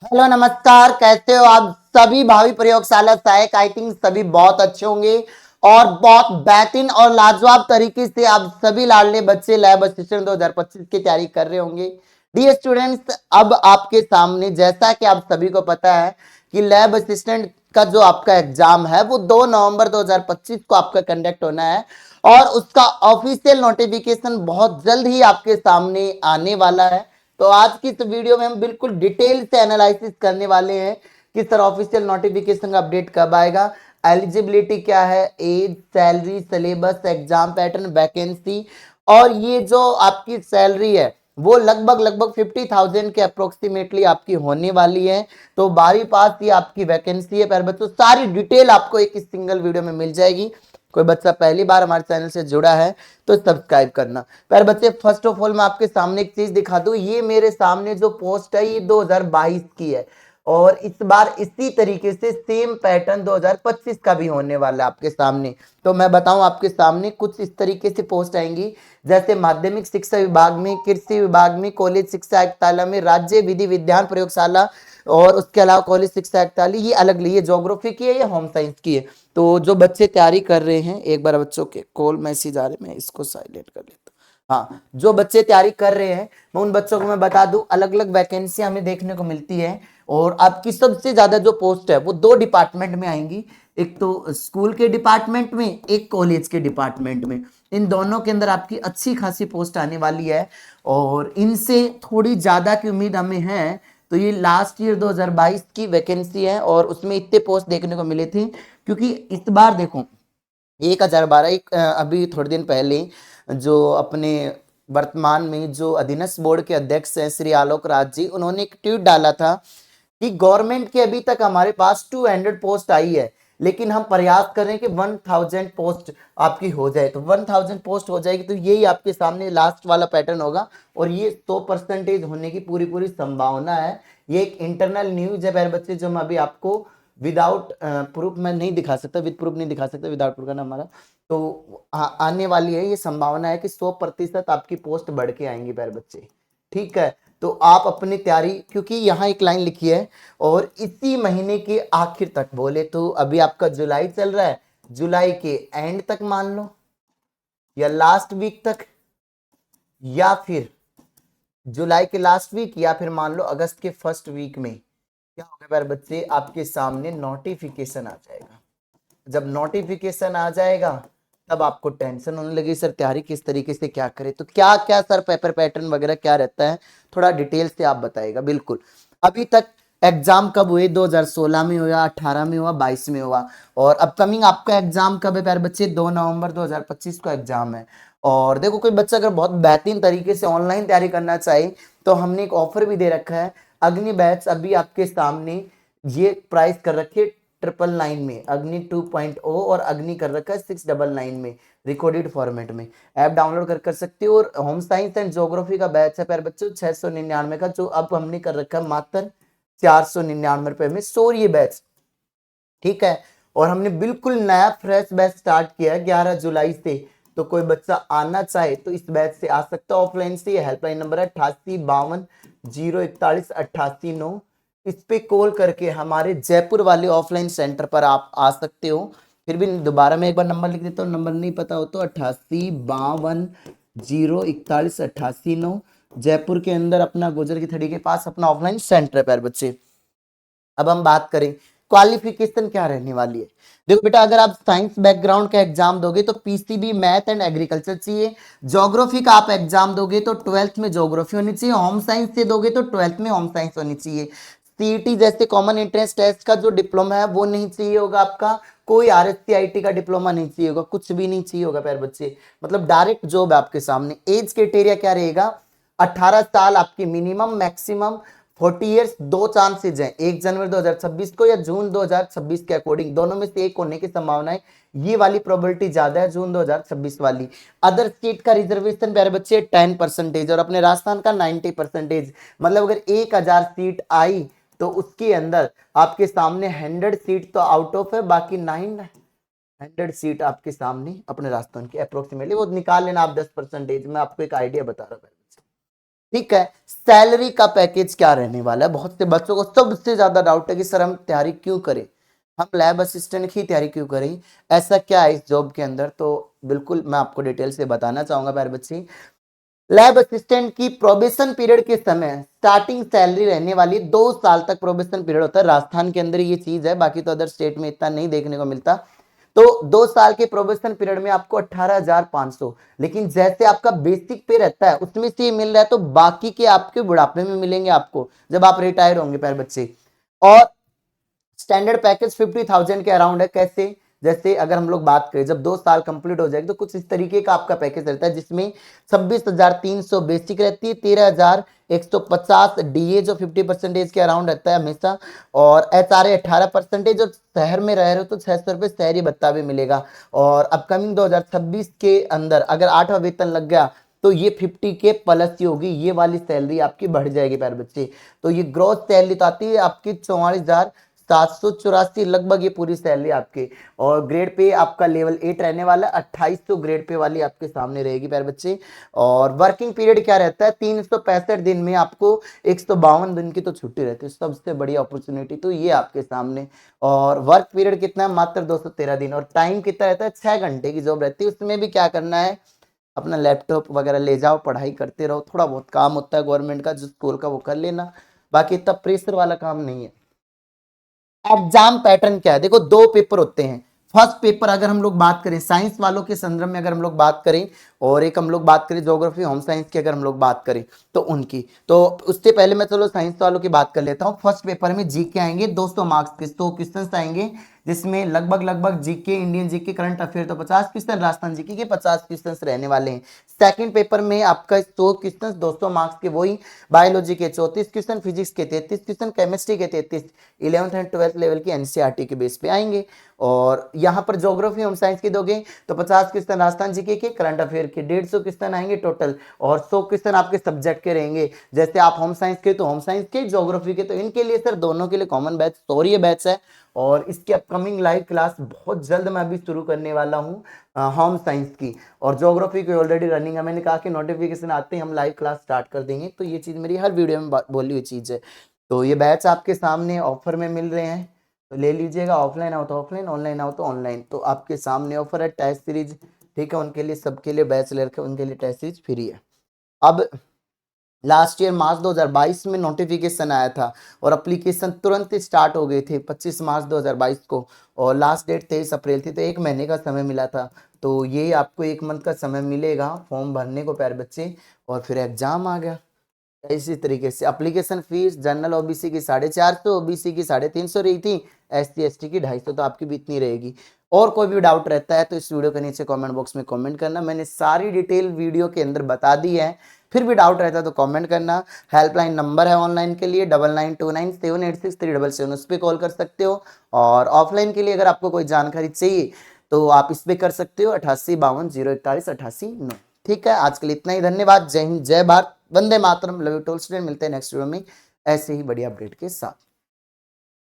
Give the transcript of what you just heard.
Hello नमस्कार, कैसे हो आप सभी। भावी प्रयोगशाला सहायक आई थिंक सभी बहुत अच्छे होंगे और बहुत बेहतरीन और लाजवाब तरीके से आप सभी लाडले बच्चे लैब असिस्टेंट 2025 की तैयारी कर रहे होंगे। डियर स्टूडेंट्स, अब आपके सामने जैसा कि आप सभी को पता है कि लैब असिस्टेंट का जो आपका एग्जाम है वो 2 नवंबर 2025 को आपका कंडक्ट होना है और उसका ऑफिशियल नोटिफिकेशन बहुत जल्द ही आपके सामने आने वाला है। तो आज की इस वीडियो में हम बिल्कुल डिटेल से एनालिसिस करने वाले हैं कि सर ऑफिशियल नोटिफिकेशन का अपडेट कब आएगा, एलिजिबिलिटी क्या है, age, salary, syllabus, exam pattern, vacancy और ये जो आपकी सैलरी है वो लगभग 50,000 के अप्रोक्सीमेटली आपकी होने वाली है। तो 12वीं पास ये आपकी वैकेंसी है। पर बच्चों सारी डिटेल आपको एक सिंगल वीडियो में मिल जाएगी। कोई बच्चा पहली बार हमारे चैनल से जुड़ा है तो सब्सक्राइब करना। पर बच्चे फर्स्ट ऑफ ऑल मैं आपके सामने एक चीज दिखा दूं, ये मेरे सामने जो पोस्ट है ये 2022 की है और इस बार इसी तरीके से सेम पैटर्न 2025 का भी होने वाला है आपके सामने। तो मैं बताऊं आपके सामने कुछ इस तरीके से पोस्ट आएंगी, जैसे माध्यमिक शिक्षा विभाग में, कृषि विभाग में, कॉलेज शिक्षा आयुक्तालय में, राज्य विधि विज्ञान प्रयोगशाला और उसके अलावा कॉलेज शिक्षा आयुक्तालय, ये अलग लिए ज्योग्राफी की है या होम साइंस की है। तो जो बच्चे तैयारी कर रहे हैं, एक बार बच्चों के कॉल मैसेज आ रहे, मैं इसको साइलेंट कर लेता हूँ। हाँ, जो बच्चे तैयारी कर रहे हैं मैं उन बच्चों को मैं बता दूं, अलग अलग वैकेंसी हमें देखने को मिलती है और आपकी सबसे ज्यादा जो पोस्ट है वो 2 डिपार्टमेंट में आएंगी, एक तो स्कूल के डिपार्टमेंट में, एक कॉलेज के डिपार्टमेंट में। इन दोनों के अंदर आपकी अच्छी खासी पोस्ट आने वाली है और इनसे थोड़ी ज्यादा की उम्मीद हमें है। तो ये लास्ट ईयर 2022 की वैकेंसी है और उसमें इतने पोस्ट देखने को मिले थे, क्योंकि इस बार देखो 1012 अभी थोड़े दिन पहले जो अपने वर्तमान में जो अधीनस्थ बोर्ड के अध्यक्ष हैं श्री आलोक राज जी, उन्होंने एक ट्वीट डाला था कि गवर्नमेंट के अभी तक हमारे पास 200 पोस्ट आई है, लेकिन हम प्रयास कर रहे हैं कि 1000 पोस्ट आपकी हो जाए। तो 1000 पोस्ट हो जाएगी तो यही आपके सामने लास्ट वाला पैटर्न होगा और ये 100% होने की पूरी पूरी संभावना है। ये एक इंटरनल न्यूज है मेरे बच्चे, जो मैं अभी आपको विदाउट प्रूफ मैं नहीं दिखा सकता, विद प्रूफ नहीं दिखा सकता, विदाउट प्रूफ का ना हमारा। तो आने वाली है, ये संभावना है कि 100% आपकी पोस्ट बढ़ के आएंगी मेरे बच्चे। ठीक है, तो आप अपनी तैयारी, क्योंकि यहाँ एक लाइन लिखी है और इसी महीने के आखिर तक, बोले तो अभी आपका जुलाई चल रहा है, जुलाई के एंड तक मान लो या लास्ट वीक तक या फिर जुलाई के लास्ट वीक या फिर मान लो अगस्त के फर्स्ट वीक में क्या होगा प्यारे बच्चे, आपके सामने नोटिफिकेशन आ जाएगा। जब नोटिफिकेशन आ जाएगा तब आपको टेंशन होने लगी, सर तैयारी किस तरीके से क्या करें। तो क्या क्या सर पेपर पैटर्न वगैरह क्या रहता है, थोड़ा डिटेल से आप बताइएगा। बिल्कुल, अभी तक एग्जाम कब हुए, 2016 में हुआ, 18 में हुआ, 22 में हुआ और अपकमिंग आपका एग्जाम कब है प्यारे बच्चे, 2 नवंबर 2025 को एग्जाम है। और देखो कोई बच्चा अगर बहुत बेहतरीन तरीके से ऑनलाइन तैयारी करना चाहे तो हमने एक ऑफर भी दे रखा है, अग्नि बैच। अभी आपके सामने ये प्राइस कर रखी है 999 में, अग्नि 2.0 और अग्नि कर रखा है 699 में, रिकॉर्डेड फॉर्मेट में। ऐप डाउनलोड कर सकते हो। और होम साइंस एंड ज्योग्राफी का बैच है प्यारे बच्चों 699 का, जो अब हमने कर रखा है मात्र 499 रुपए में, सो ये बैच। ठीक है, और हमने बिल्कुल नया फ्रेश बैच स्टार्ट किया है 11 जुलाई से। तो कोई बच्चा आना चाहे तो इस बैच से आ सकता है ऑफलाइन से। ये हेल्पलाइन नंबर है 8852 041 88 9। इस पे कॉल करके हमारे जयपुर वाले ऑफलाइन सेंटर पर आप आ सकते हो। फिर भी दोबारा मैं एक बार नंबर लिख देता हूँ, नंबर नहीं पता हो तो 8852 041 88 9। जयपुर के अंदर अपना गुजर की थड़ी के पास अपना ऑफलाइन सेंटर है प्यारे बच्चे। अब हम बात करें क्वालिफिकेशन क्या रहने वाली है। देखो बेटा, अगर आप साइंस बैकग्राउंड का एग्जाम दोगे तो पीसीबी मैथ एंड एग्रीकल्चर चाहिए। ज्योग्राफी का आप एग्जाम दोगे तो 12th में ज्योग्राफी होनी चाहिए। होम साइंस से दोगे तो 12th में होम साइंस होनी चाहिए। सीईटी जैसे कॉमन एंट्रेंस टेस्ट का जो डिप्लोमा है वो नहीं चाहिए होगा आपका। कोई आरएससीआईटी का डिप्लोमा नहीं चाहिए होगा, कुछ भी नहीं चाहिए होगा प्यारे बच्चे। मतलब डायरेक्ट जॉब है आपके सामने। एज क्राइटेरिया क्या रहेगा, 18 साल आपकी मिनिमम, मैक्सिमम 40 ईयर्स। दो चांसेज हैं, 1 जनवरी 2026 को या जून 2026 के अकॉर्डिंग, दोनों में से एक होने की संभावना है। ये वाली प्रोबेबिलिटी ज्यादा है, जून 2026 वाली। अदर सीट का रिजर्वेशन प्यारे बच्चे 10% और अपने राजस्थान का 90%। मतलब अगर 1000 सीट आई तो उसके अंदर आपके सामने 100 सीट तो आउट ऑफ है, बाकी 900 सीट आपके सामने अपने राजस्थान की अप्रोक्सीमेटली वो निकाल लेना आप 10%। मैं आपको एक आइडिया बता रहा हूँ। ठीक है। सैलरी का पैकेज क्या रहने वाला है, बहुत से बच्चों को सबसे ज्यादा डाउट है कि सर हम तैयारी क्यों करें, हम लैब असिस्टेंट की तैयारी क्यों करें, ऐसा क्या है इस जॉब के अंदर। तो बिल्कुल मैं आपको डिटेल से बताना चाहूंगा प्यारे बच्चे। लैब असिस्टेंट की प्रोबेशन पीरियड के समय स्टार्टिंग सैलरी रहने वाली 2 साल तक प्रोबेशन पीरियड होता है, राजस्थान के अंदर ये चीज है, बाकी तो अदर स्टेट में इतना नहीं देखने को मिलता। तो 2 साल के प्रोबेशन पीरियड में आपको 18,500, लेकिन जैसे आपका बेसिक पे रहता है उसमें से ये मिल रहा है, तो बाकी के आपके बुढ़ापे में मिलेंगे आपको जब आप रिटायर होंगे प्यारे बच्चे। और स्टैंडर्ड पैकेज 50,000 के अराउंड है। कैसे, जैसे अगर हम लोग बात करें जब 2 साल कंप्लीट हो जाएगी तो कुछ इस तरीके का आपका पैकेज रहता है, जिसमें 26,300 बेसिक रहती है, 13,150 डीए जो 50% के अराउंड रहता है हमेशा, और एचआरए 18%। और शहर में रह रहे हो तो 600 रुपये शहरी भत्ता भी मिलेगा। और अपकमिंग 2026 के अंदर अगर 8वां वेतन लग गया तो ये 50 के प्लस ही होगी, ये वाली सैलरी आपकी बढ़ जाएगी प्यारे बच्चे। तो ये ग्रोथ सैलरी तो आती है आपकी 44,784 लगभग, ये पूरी सैलरी आपकी। और ग्रेड पे आपका लेवल 8 रहने वाला, 2800 ग्रेड पे वाली आपके सामने रहेगी प्यारे बच्चे। और वर्किंग पीरियड क्या रहता है, 365 दिन में आपको 152 दिन की तो छुट्टी रहती है, सबसे बड़ी अपॉर्चुनिटी तो ये आपके सामने। और वर्क पीरियड कितना है, मात्र 213 दिन। और टाइम कितना रहता है, 6 घंटे की जॉब रहती है। उसमें भी क्या करना है, अपना लैपटॉप वगैरह ले जाओ, पढ़ाई करते रहो, थोड़ा बहुत काम होता है गवर्नमेंट का जो स्कूल का वो कर लेना, बाकी इतना प्रेशर वाला काम नहीं है। एग्जाम पैटर्न क्या है, देखो 2 पेपर होते हैं। फर्स्ट पेपर अगर हम लोग बात करें साइंस वालों के संदर्भ में, अगर हम लोग बात करें, और एक हम लोग बात करें ज्योग्राफी होम साइंस की अगर हम लोग बात करें तो उनकी, तो उससे पहले मैं चलो साइंस वालों की बात कर लेता हूं। फर्स्ट पेपर में जीके आएंगे 200 मार्क्स के 100 क्वेश्चन आएंगे, जिसमें लगभग GK, Indian GK, current affair तो 50 क्वेश्चन, राजस्थान जीके के 50 क्वेश्चन रहने वाले हैं। सेकंड पेपर में आपका 100 क्वेश्चन 200 मार्क्स के, वही बायोलॉजी के 34 क्वेश्चन, फिजिक्स के 33 क्वेश्चन, केमिस्ट्री के 33, 11th एंड 12th लेवल की एनसीईआरटी के बेस पे आएंगे। और यहाँ पर ज्योग्राफी होम साइंस की दोगे तो 50 क्वेश्चन राजस्थान जीके के, करंट अफेयर के 150 क्वेश्चन आएंगे टोटल, और 100 क्वेश्चन आपके सब्जेक्ट के रहेंगे। जैसे आप होम साइंस के तो होम साइंस के, ज्योग्राफी के तो इनके लिए सर दोनों के लिए कॉमन बैच सौर्य बैच है। और इसकी अपकमिंग लाइव क्लास बहुत जल्द मैं अभी शुरू करने वाला हूँ होम साइंस की, और ज्योग्राफी की ऑलरेडी रनिंग है। मैंने कहा कि नोटिफिकेशन आते ही हम लाइव क्लास स्टार्ट कर देंगे, तो ये चीज़ मेरी हर वीडियो में बोली हुई चीज़ है। तो ये बैच आपके सामने ऑफर में मिल रहे हैं, तो ले लीजिएगा। ऑफलाइन आओ तो ऑफलाइन, ऑनलाइन आओ तो ऑनलाइन, तो आपके सामने ऑफर है। टेस्ट सीरीज ठीक है, उनके लिए सबके लिए बैच ले रखे, उनके लिए टेस्ट सीरीज फ्री है। अब लास्ट ईयर मार्च 2022 में नोटिफिकेशन आया था और एप्लीकेशन तुरंत स्टार्ट हो गए थे 25 मार्च 2022 को, और लास्ट डेट 23 अप्रैल थी, तो 1 महीने का समय मिला था। तो ये आपको 1 मंथ का समय मिलेगा फॉर्म भरने को प्यारे बच्चे, और फिर एग्जाम आ गया। इसी तरीके से एप्लीकेशन फीस जनरल ओबीसी की 450, ओबीसी की 350 रही थी, एससी एसटी की 250, तो आपकी भी इतनी रहेगी। और कोई भी डाउट रहता है तो इस वीडियो के नीचे कमेंट बॉक्स में कमेंट करना, मैंने सारी डिटेल वीडियो के अंदर बता दी है। फिर भी डाउट रहता है तो कमेंट करना। हेल्पलाइन नंबर है ऑनलाइन के लिए 9929786377, उस पर कॉल कर सकते हो। और ऑफलाइन के लिए अगर आपको कोई जानकारी चाहिए तो आप इस पर कर सकते हो 8852 041 88 9। ठीक है, आज के लिए इतना ही, धन्यवाद। जय हिंद, जय Bharat, Vande Mataram, love you toll student. मिलते हैं नेक्स्ट वीडियो में ऐसे ही बढ़िया अपडेट के साथ।